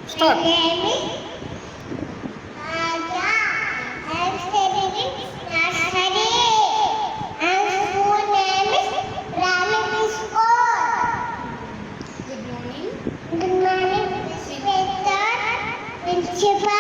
Start. My name is Raja. I am studying in nursery. And school name is Ramani School. Good morning. Good morning, Mr. Principal.